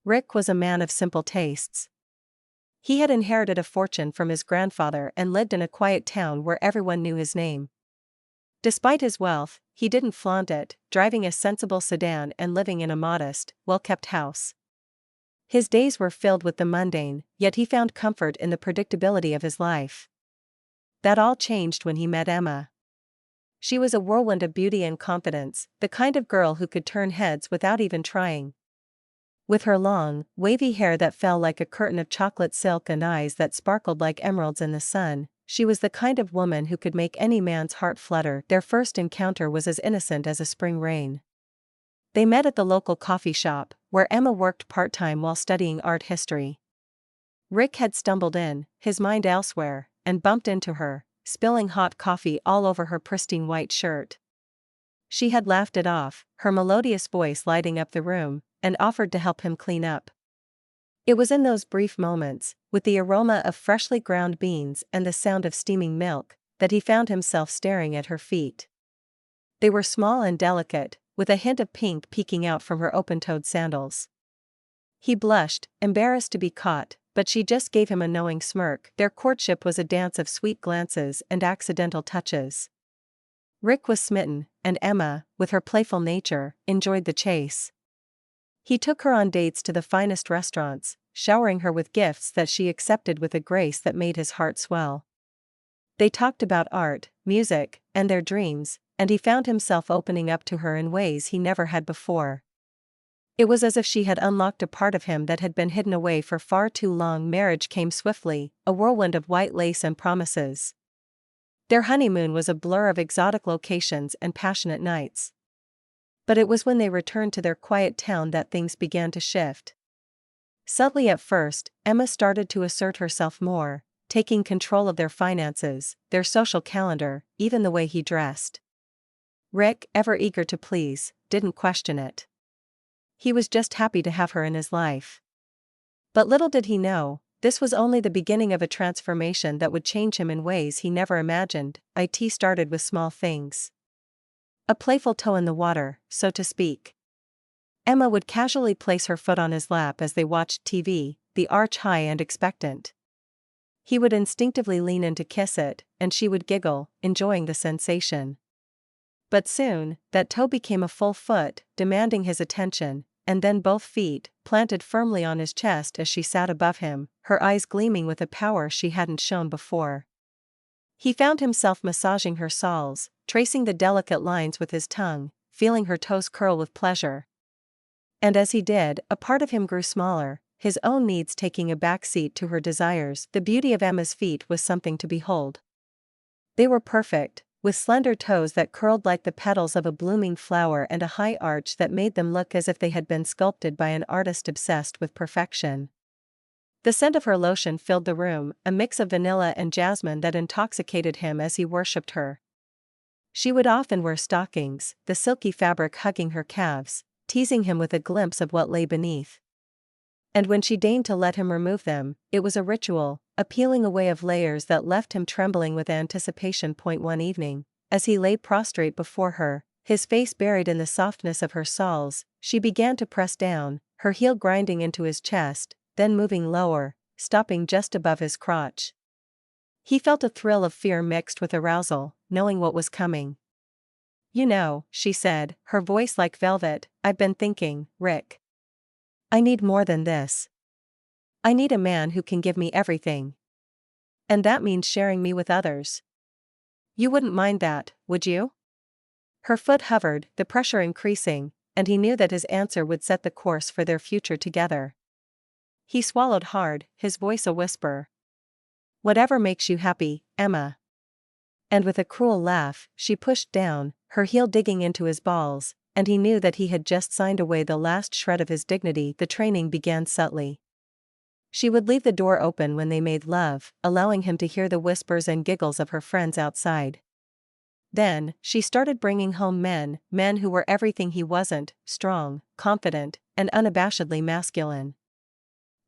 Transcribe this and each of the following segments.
Rick was a man of simple tastes. He had inherited a fortune from his grandfather and lived in a quiet town where everyone knew his name. Despite his wealth, he didn't flaunt it, driving a sensible sedan and living in a modest, well-kept house. His days were filled with the mundane, yet he found comfort in the predictability of his life. That all changed when he met Emma. She was a whirlwind of beauty and confidence, the kind of girl who could turn heads without even trying. With her long, wavy hair that fell like a curtain of chocolate silk and eyes that sparkled like emeralds in the sun, she was the kind of woman who could make any man's heart flutter. Their first encounter was as innocent as a spring rain. They met at the local coffee shop, where Emma worked part-time while studying art history. Rick had stumbled in, his mind elsewhere, and bumped into her, spilling hot coffee all over her pristine white shirt. She had laughed it off, her melodious voice lighting up the room, and offered to help him clean up. It was in those brief moments, with the aroma of freshly ground beans and the sound of steaming milk, that he found himself staring at her feet. They were small and delicate, with a hint of pink peeking out from her open-toed sandals. He blushed, embarrassed to be caught, but she just gave him a knowing smirk. Their courtship was a dance of sweet glances and accidental touches. Rick was smitten, and Emma, with her playful nature, enjoyed the chase. He took her on dates to the finest restaurants, showering her with gifts that she accepted with a grace that made his heart swell. They talked about art, music, and their dreams, and he found himself opening up to her in ways he never had before. It was as if she had unlocked a part of him that had been hidden away for far too long. Marriage came swiftly, a whirlwind of white lace and promises. Their honeymoon was a blur of exotic locations and passionate nights. But it was when they returned to their quiet town that things began to shift. Subtly at first, Emma started to assert herself more, taking control of their finances, their social calendar, even the way he dressed. Rick, ever eager to please, didn't question it. He was just happy to have her in his life. But little did he know, this was only the beginning of a transformation that would change him in ways he never imagined. It started with small things. A playful toe in the water, so to speak. Emma would casually place her foot on his lap as they watched TV, the arch high and expectant. He would instinctively lean in to kiss it, and she would giggle, enjoying the sensation. But soon, that toe became a full foot, demanding his attention, and then both feet, planted firmly on his chest as she sat above him, her eyes gleaming with a power she hadn't shown before. He found himself massaging her soles, tracing the delicate lines with his tongue, feeling her toes curl with pleasure. And as he did, a part of him grew smaller, his own needs taking a back seat to her desires. The beauty of Emma's feet was something to behold. They were perfect, with slender toes that curled like the petals of a blooming flower and a high arch that made them look as if they had been sculpted by an artist obsessed with perfection. The scent of her lotion filled the room, a mix of vanilla and jasmine that intoxicated him as he worshipped her. She would often wear stockings, the silky fabric hugging her calves, teasing him with a glimpse of what lay beneath. And when she deigned to let him remove them, it was a ritual, a peeling away of layers that left him trembling with anticipation. One evening, as he lay prostrate before her, his face buried in the softness of her soles, she began to press down, her heel grinding into his chest, then moving lower, stopping just above his crotch. He felt a thrill of fear mixed with arousal, knowing what was coming. "You know," she said, her voice like velvet, "I've been thinking, Rick. I need more than this. I need a man who can give me everything. And that means sharing me with others. You wouldn't mind that, would you?" Her foot hovered, the pressure increasing, and he knew that his answer would set the course for their future together. He swallowed hard, his voice a whisper. "Whatever makes you happy, Emma." And with a cruel laugh, she pushed down, her heel digging into his balls, and he knew that he had just signed away the last shred of his dignity. The training began subtly. She would leave the door open when they made love, allowing him to hear the whispers and giggles of her friends outside. Then, she started bringing home men who were everything he wasn't, strong, confident, and unabashedly masculine.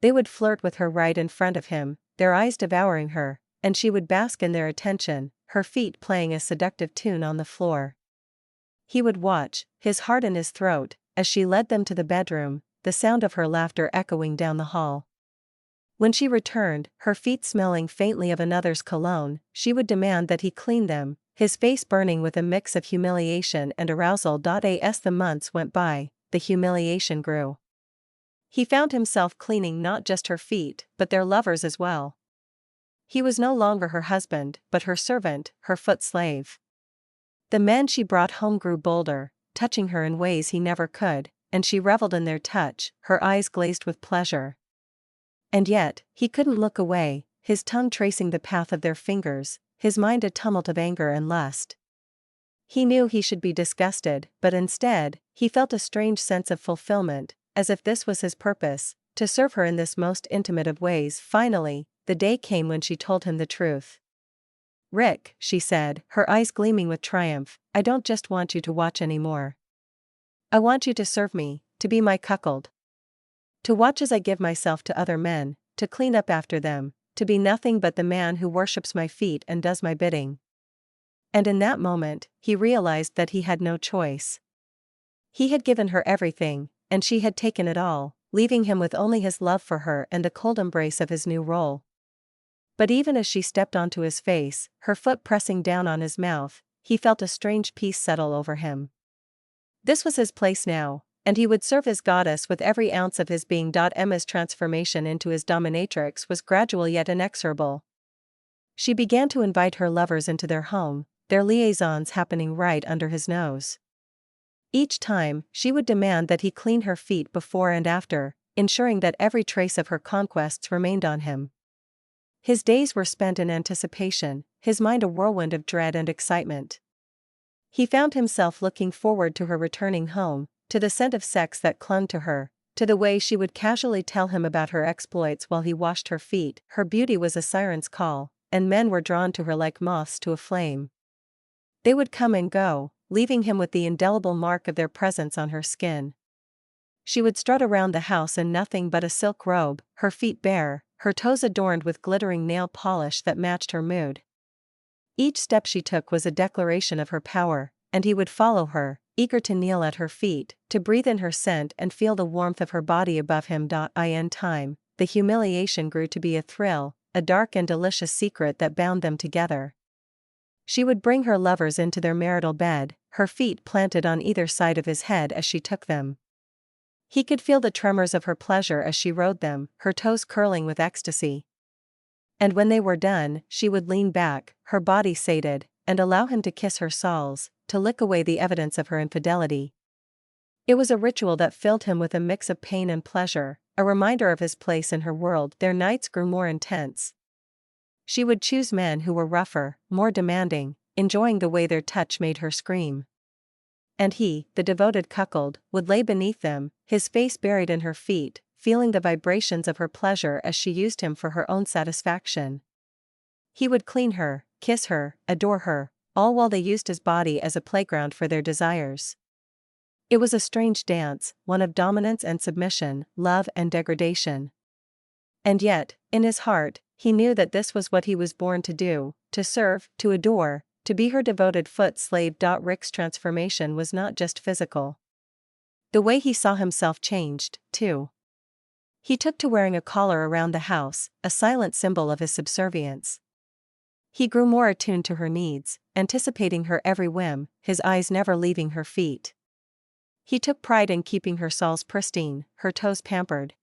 They would flirt with her right in front of him, their eyes devouring her, and she would bask in their attention, her feet playing a seductive tune on the floor. He would watch, his heart in his throat, as she led them to the bedroom, the sound of her laughter echoing down the hall. When she returned, her feet smelling faintly of another's cologne, she would demand that he clean them, his face burning with a mix of humiliation and arousal. As the months went by, the humiliation grew. He found himself cleaning not just her feet, but their lovers as well. He was no longer her husband, but her servant, her foot slave. The men she brought home grew bolder, touching her in ways he never could, and she reveled in their touch, her eyes glazed with pleasure. And yet, he couldn't look away, his tongue tracing the path of their fingers, his mind a tumult of anger and lust. He knew he should be disgusted, but instead, he felt a strange sense of fulfillment, as if this was his purpose, to serve her in this most intimate of ways. Finally, the day came when she told him the truth. "Rick," she said, her eyes gleaming with triumph, "I don't just want you to watch anymore. I want you to serve me, to be my cuckold. To watch as I give myself to other men, to clean up after them, to be nothing but the man who worships my feet and does my bidding." And in that moment, he realized that he had no choice. He had given her everything, and she had taken it all, leaving him with only his love for her and the cold embrace of his new role. But even as she stepped onto his face, her foot pressing down on his mouth, he felt a strange peace settle over him. This was his place now, and he would serve his goddess with every ounce of his being. Emma's transformation into his dominatrix was gradual yet inexorable. She began to invite her lovers into their home, their liaisons happening right under his nose. Each time, she would demand that he clean her feet before and after, ensuring that every trace of her conquests remained on him. His days were spent in anticipation, his mind a whirlwind of dread and excitement. He found himself looking forward to her returning home, to the scent of sex that clung to her, to the way she would casually tell him about her exploits while he washed her feet. Her beauty was a siren's call, and men were drawn to her like moths to a flame. They would come and go, leaving him with the indelible mark of their presence on her skin. She would strut around the house in nothing but a silk robe, her feet bare, her toes adorned with glittering nail polish that matched her mood. Each step she took was a declaration of her power, and he would follow her, eager to kneel at her feet, to breathe in her scent and feel the warmth of her body above him. In time, the humiliation grew to be a thrill, a dark and delicious secret that bound them together. She would bring her lovers into their marital bed, her feet planted on either side of his head as she took them. He could feel the tremors of her pleasure as she rode them, her toes curling with ecstasy. And when they were done, she would lean back, her body sated, and allow him to kiss her soles, to lick away the evidence of her infidelity. It was a ritual that filled him with a mix of pain and pleasure, a reminder of his place in her world. Their nights grew more intense. She would choose men who were rougher, more demanding, enjoying the way their touch made her scream. And he, the devoted cuckold, would lay beneath them, his face buried in her feet, feeling the vibrations of her pleasure as she used him for her own satisfaction. He would clean her, kiss her, adore her, all while they used his body as a playground for their desires. It was a strange dance, one of dominance and submission, love and degradation. And yet, in his heart, he knew that this was what he was born to do, to serve, to adore, to be her devoted foot slave. Rick's transformation was not just physical. The way he saw himself changed, too. He took to wearing a collar around the house, a silent symbol of his subservience. He grew more attuned to her needs, anticipating her every whim, his eyes never leaving her feet. He took pride in keeping her soles pristine, her toes pampered.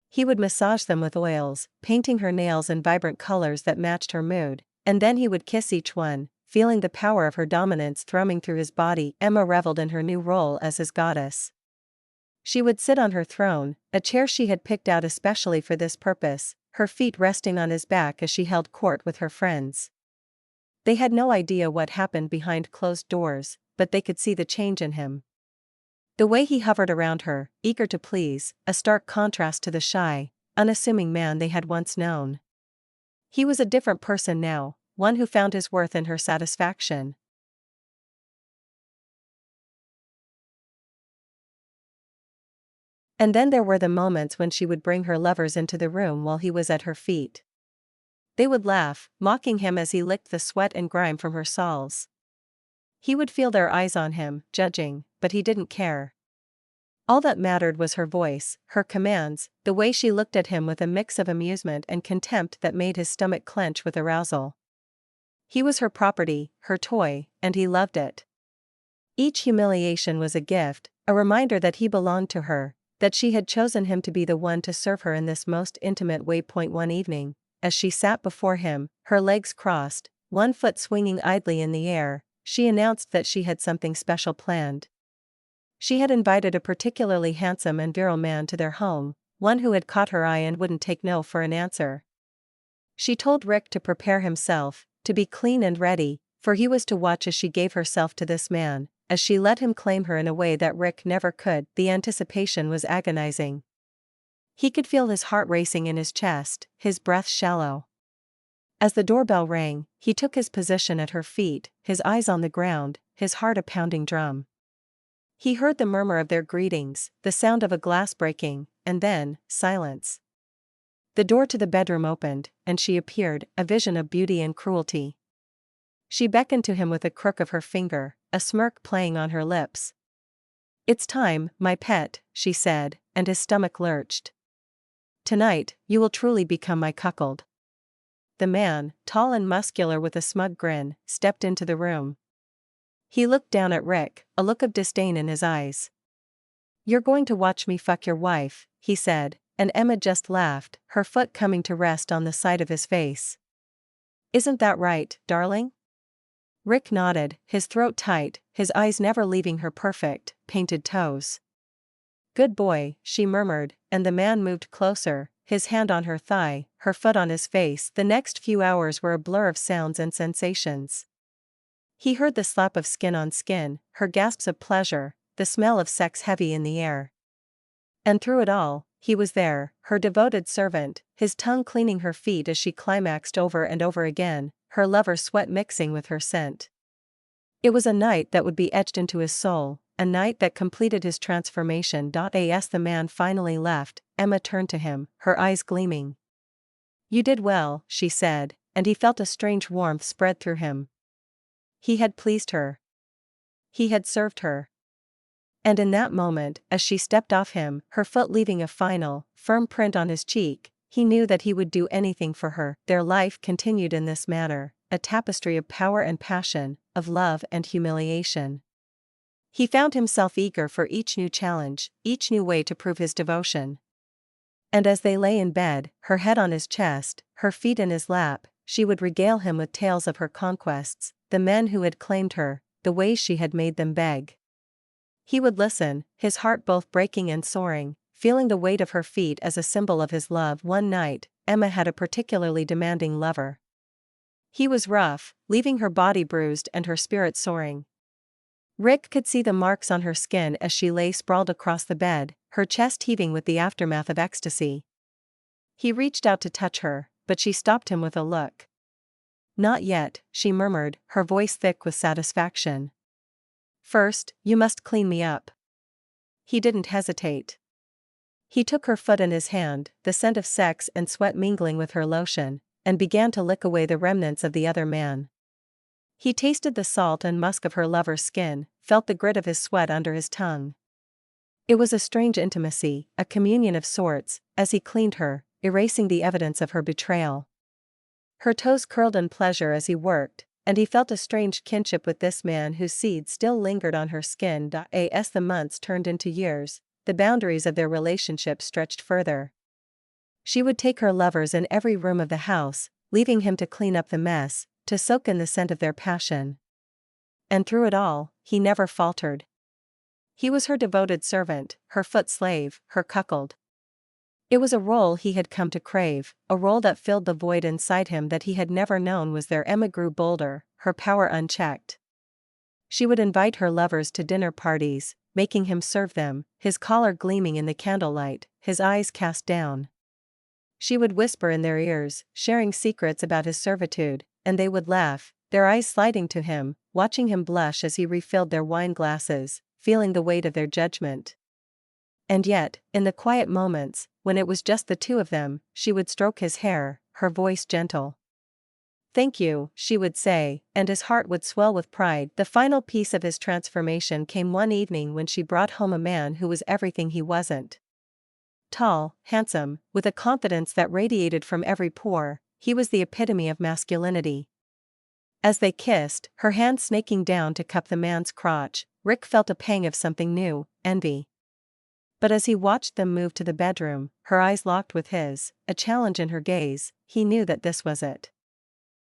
He would massage them with oils, painting her nails in vibrant colors that matched her mood, and then he would kiss each one, feeling the power of her dominance thrumming through his body. Emma reveled in her new role as his goddess. She would sit on her throne, a chair she had picked out especially for this purpose, her feet resting on his back as she held court with her friends. They had no idea what happened behind closed doors, but they could see the change in him. The way he hovered around her, eager to please, a stark contrast to the shy, unassuming man they had once known. He was a different person now, one who found his worth in her satisfaction. And then there were the moments when she would bring her lovers into the room while he was at her feet. They would laugh, mocking him as he licked the sweat and grime from her soles. He would feel their eyes on him, judging, but he didn't care. All that mattered was her voice, her commands, the way she looked at him with a mix of amusement and contempt that made his stomach clench with arousal. He was her property, her toy, and he loved it. Each humiliation was a gift, a reminder that he belonged to her, that she had chosen him to be the one to serve her in this most intimate way. One evening, as she sat before him, her legs crossed, one foot swinging idly in the air, she announced that she had something special planned. She had invited a particularly handsome and virile man to their home, one who had caught her eye and wouldn't take no for an answer. She told Rick to prepare himself, to be clean and ready, for he was to watch as she gave herself to this man, as she let him claim her in a way that Rick never could. The anticipation was agonizing. He could feel his heart racing in his chest, his breath shallow. As the doorbell rang, he took his position at her feet, his eyes on the ground, his heart a pounding drum. He heard the murmur of their greetings, the sound of a glass breaking, and then, silence. The door to the bedroom opened, and she appeared, a vision of beauty and cruelty. She beckoned to him with a crook of her finger, a smirk playing on her lips. "It's time, my pet," she said, and his stomach lurched. "Tonight, you will truly become my cuckold." The man, tall and muscular with a smug grin, stepped into the room. He looked down at Rick, a look of disdain in his eyes. "You're going to watch me fuck your wife," he said, and Emma just laughed, her foot coming to rest on the side of his face. "Isn't that right, darling?" Rick nodded, his throat tight, his eyes never leaving her perfect, painted toes. "Good boy," she murmured, and the man moved closer, his hand on her thigh, her foot on his face. The next few hours were a blur of sounds and sensations. He heard the slap of skin on skin, her gasps of pleasure, the smell of sex heavy in the air. And through it all, he was there, her devoted servant, his tongue cleaning her feet as she climaxed over and over again, her lover's sweat mixing with her scent. It was a night that would be etched into his soul, a night that completed his transformation. As the man finally left, Emma turned to him, her eyes gleaming. "You did well," she said, and he felt a strange warmth spread through him. He had pleased her. He had served her. And in that moment, as she stepped off him, her foot leaving a final, firm print on his cheek, he knew that he would do anything for her. Their life continued in this manner, a tapestry of power and passion, of love and humiliation. He found himself eager for each new challenge, each new way to prove his devotion. And as they lay in bed, her head on his chest, her feet in his lap, she would regale him with tales of her conquests, the men who had claimed her, the ways she had made them beg. He would listen, his heart both breaking and soaring, feeling the weight of her feet as a symbol of his love. One night, Emma had a particularly demanding lover. He was rough, leaving her body bruised and her spirit soaring. Rick could see the marks on her skin as she lay sprawled across the bed, her chest heaving with the aftermath of ecstasy. He reached out to touch her, but she stopped him with a look. "Not yet," she murmured, her voice thick with satisfaction. "First, you must clean me up." He didn't hesitate. He took her foot in his hand, the scent of sex and sweat mingling with her lotion, and began to lick away the remnants of the other man. He tasted the salt and musk of her lover's skin, felt the grit of his sweat under his tongue. It was a strange intimacy, a communion of sorts, as he cleaned her, erasing the evidence of her betrayal. Her toes curled in pleasure as he worked, and he felt a strange kinship with this man whose seed still lingered on her skin. As the months turned into years, the boundaries of their relationship stretched further. She would take her lovers in every room of the house, leaving him to clean up the mess, to soak in the scent of their passion. And through it all, he never faltered. He was her devoted servant, her foot slave, her cuckold. It was a role he had come to crave, a role that filled the void inside him that he had never known was there. Emma grew bolder, her power unchecked. She would invite her lovers to dinner parties, making him serve them, his collar gleaming in the candlelight, his eyes cast down. She would whisper in their ears, sharing secrets about his servitude, and they would laugh, their eyes sliding to him, watching him blush as he refilled their wine glasses, feeling the weight of their judgment. And yet, in the quiet moments, when it was just the two of them, she would stroke his hair, her voice gentle. "Thank you," she would say, and his heart would swell with pride. The final piece of his transformation came one evening when she brought home a man who was everything he wasn't. Tall, handsome, with a confidence that radiated from every pore, he was the epitome of masculinity. As they kissed, her hand snaking down to cup the man's crotch, Rick felt a pang of something new, envy. But as he watched them move to the bedroom, her eyes locked with his, a challenge in her gaze, he knew that this was it.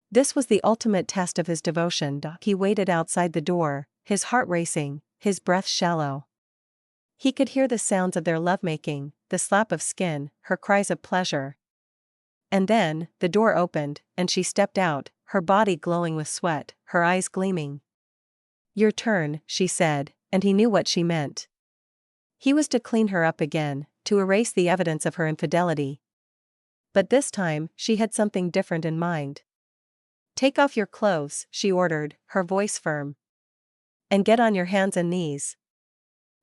This was the ultimate test of his devotion. He waited outside the door, his heart racing, his breath shallow. He could hear the sounds of their lovemaking, the slap of skin, her cries of pleasure. And then, the door opened, and she stepped out, her body glowing with sweat, her eyes gleaming. "Your turn," she said, and he knew what she meant. He was to clean her up again, to erase the evidence of her infidelity. But this time, she had something different in mind. "Take off your clothes," she ordered, her voice firm. "And get on your hands and knees."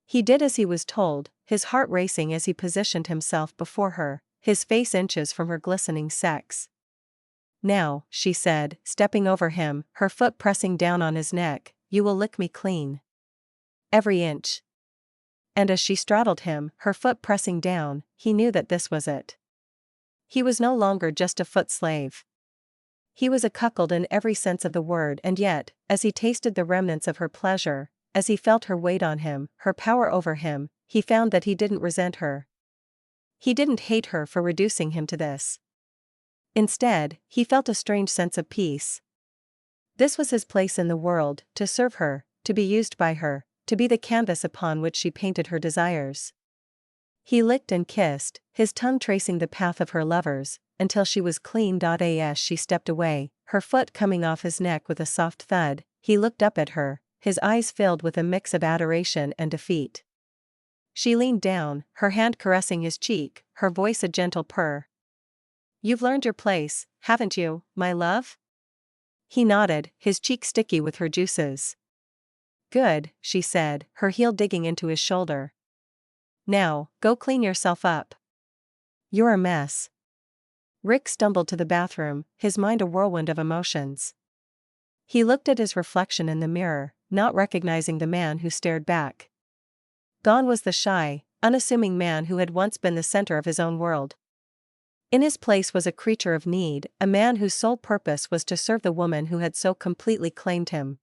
He did as he was told, his heart racing as he positioned himself before her, his face inches from her glistening sex. "Now," she said, stepping over him, her foot pressing down on his neck, "you will lick me clean. Every inch." And as she straddled him, her foot pressing down, he knew that this was it. He was no longer just a foot slave. He was a cuckold in every sense of the word, and yet, as he tasted the remnants of her pleasure, as he felt her weight on him, her power over him, he found that he didn't resent her. He didn't hate her for reducing him to this. Instead, he felt a strange sense of peace. This was his place in the world, to serve her, to be used by her, to be the canvas upon which she painted her desires. He licked and kissed, his tongue tracing the path of her lovers, until she was clean. As she stepped away, her foot coming off his neck with a soft thud, he looked up at her, his eyes filled with a mix of adoration and defeat. She leaned down, her hand caressing his cheek, her voice a gentle purr. "You've learned your place, haven't you, my love?" He nodded, his cheek sticky with her juices. "Good," she said, her heel digging into his shoulder. "Now, go clean yourself up. You're a mess." Rick stumbled to the bathroom, his mind a whirlwind of emotions. He looked at his reflection in the mirror, not recognizing the man who stared back. Gone was the shy, unassuming man who had once been the center of his own world. In his place was a creature of need, a man whose sole purpose was to serve the woman who had so completely claimed him.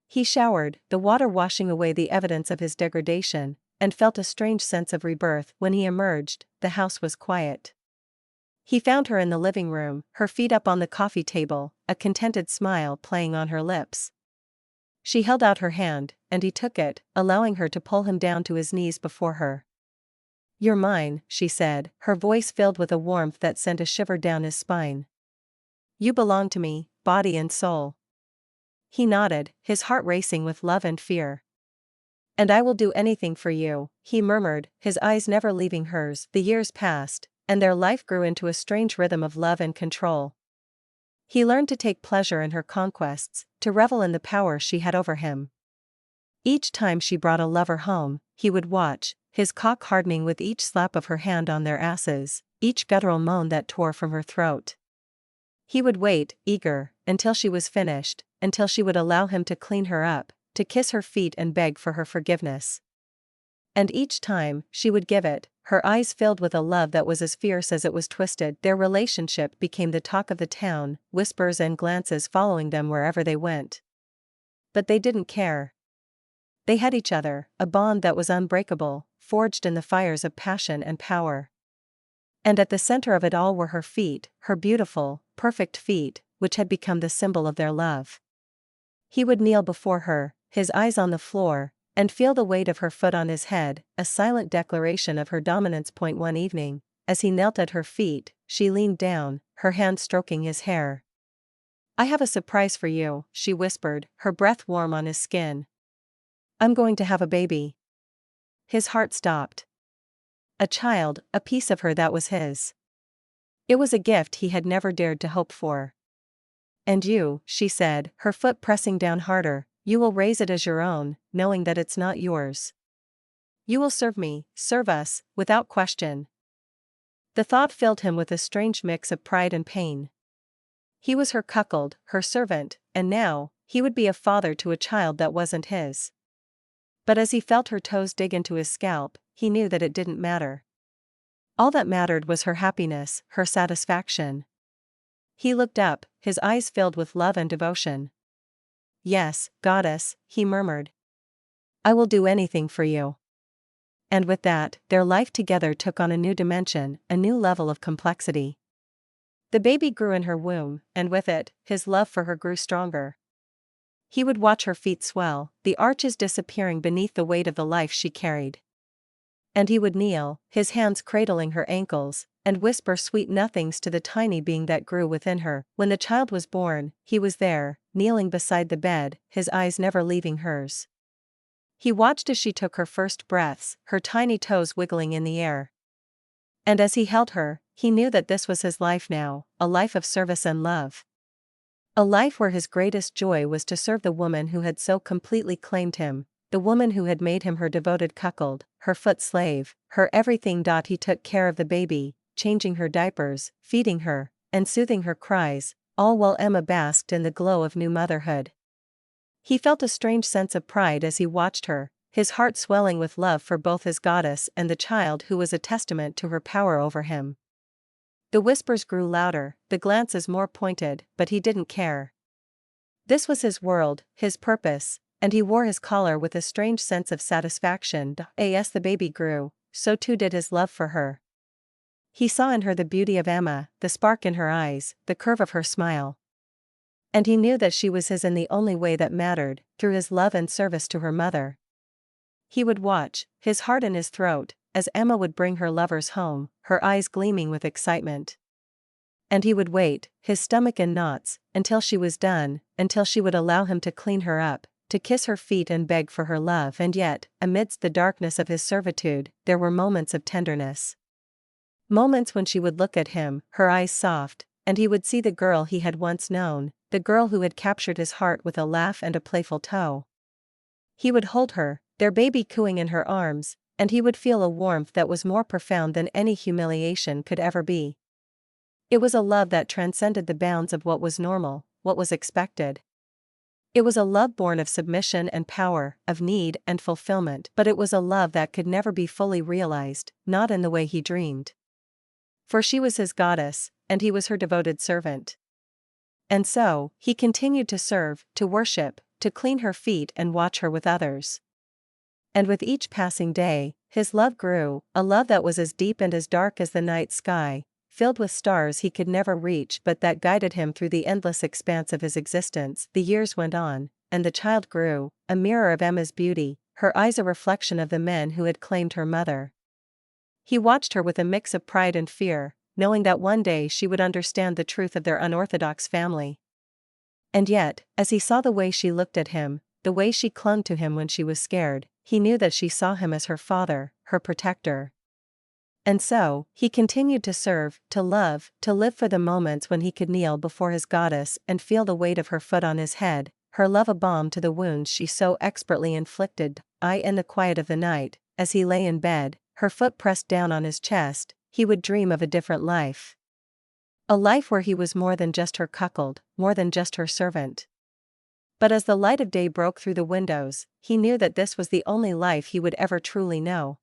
He showered, the water washing away the evidence of his degradation, and felt a strange sense of rebirth. When he emerged, the house was quiet. He found her in the living room, her feet up on the coffee table, a contented smile playing on her lips. She held out her hand, and he took it, allowing her to pull him down to his knees before her. "You're mine," she said, her voice filled with a warmth that sent a shiver down his spine. "You belong to me, body and soul." He nodded, his heart racing with love and fear. "And I will do anything for you," he murmured, his eyes never leaving hers. The years passed, and their life grew into a strange rhythm of love and control. He learned to take pleasure in her conquests, to revel in the power she had over him. Each time she brought a lover home, he would watch, his cock hardening with each slap of her hand on their asses, each guttural moan that tore from her throat. He would wait, eager, until she was finished, until she would allow him to clean her up, to kiss her feet and beg for her forgiveness. And each time, she would give it, her eyes filled with a love that was as fierce as it was twisted. Their relationship became the talk of the town, whispers and glances following them wherever they went. But they didn't care. They had each other, a bond that was unbreakable, forged in the fires of passion and power. And at the center of it all were her feet, her beautiful, perfect feet, which had become the symbol of their love. He would kneel before her, his eyes on the floor, and feel the weight of her foot on his head, a silent declaration of her dominance. One evening, as he knelt at her feet, she leaned down, her hand stroking his hair. "I have a surprise for you," she whispered, her breath warm on his skin. "I'm going to have a baby." His heart stopped. A child, a piece of her that was his. It was a gift he had never dared to hope for. "And you," she said, her foot pressing down harder, "you will raise it as your own, knowing that it's not yours. You will serve me, serve us, without question." The thought filled him with a strange mix of pride and pain. He was her cuckold, her servant, and now, he would be a father to a child that wasn't his. But as he felt her toes dig into his scalp, he knew that it didn't matter. All that mattered was her happiness, her satisfaction. He looked up, his eyes filled with love and devotion. "Yes, goddess," he murmured. "I will do anything for you." And with that, their life together took on a new dimension, a new level of complexity. The baby grew in her womb, and with it, his love for her grew stronger. He would watch her feet swell, the arches disappearing beneath the weight of the life she carried. And he would kneel, his hands cradling her ankles, and whisper sweet nothings to the tiny being that grew within her. When the child was born, he was there, kneeling beside the bed, his eyes never leaving hers. He watched as she took her first breaths, her tiny toes wiggling in the air. And as he held her, he knew that this was his life now, a life of service and love. A life where his greatest joy was to serve the woman who had so completely claimed him, the woman who had made him her devoted cuckold, her foot slave, her everything. He took care of the baby, changing her diapers, feeding her, and soothing her cries, all while Emma basked in the glow of new motherhood. He felt a strange sense of pride as he watched her, his heart swelling with love for both his goddess and the child who was a testament to her power over him. The whispers grew louder, the glances more pointed, but he didn't care. This was his world, his purpose, and he wore his collar with a strange sense of satisfaction. As the baby grew, so too did his love for her. He saw in her the beauty of Emma, the spark in her eyes, the curve of her smile. And he knew that she was his in the only way that mattered, through his love and service to her mother. He would watch, his heart in his throat, as Emma would bring her lovers home, her eyes gleaming with excitement. And he would wait, his stomach in knots, until she was done, until she would allow him to clean her up, to kiss her feet and beg for her love. And yet, amidst the darkness of his servitude, there were moments of tenderness. Moments when she would look at him, her eyes soft, and he would see the girl he had once known, the girl who had captured his heart with a laugh and a playful toe. He would hold her, their baby cooing in her arms, and he would feel a warmth that was more profound than any humiliation could ever be. It was a love that transcended the bounds of what was normal, what was expected. It was a love born of submission and power, of need and fulfillment, but it was a love that could never be fully realized, not in the way he dreamed. For she was his goddess, and he was her devoted servant. And so, he continued to serve, to worship, to clean her feet and watch her with others. And with each passing day, his love grew, a love that was as deep and as dark as the night sky, filled with stars he could never reach but that guided him through the endless expanse of his existence. The years went on, and the child grew, a mirror of Emma's beauty, her eyes a reflection of the men who had claimed her mother. He watched her with a mix of pride and fear, knowing that one day she would understand the truth of their unorthodox family. And yet, as he saw the way she looked at him, the way she clung to him when she was scared, he knew that she saw him as her father, her protector. And so, he continued to serve, to love, to live for the moments when he could kneel before his goddess and feel the weight of her foot on his head, her love a balm to the wounds she so expertly inflicted. In the quiet of the night, as he lay in bed, her foot pressed down on his chest, he would dream of a different life. A life where he was more than just her cuckold, more than just her servant. But as the light of day broke through the windows, he knew that this was the only life he would ever truly know.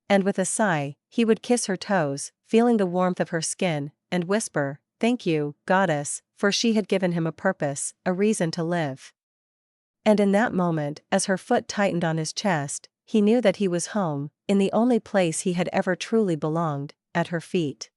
And with a sigh, he would kiss her toes, feeling the warmth of her skin, and whisper, "Thank you, goddess," for she had given him a purpose, a reason to live. And in that moment, as her foot tightened on his chest, he knew that he was home, in the only place he had ever truly belonged, at her feet.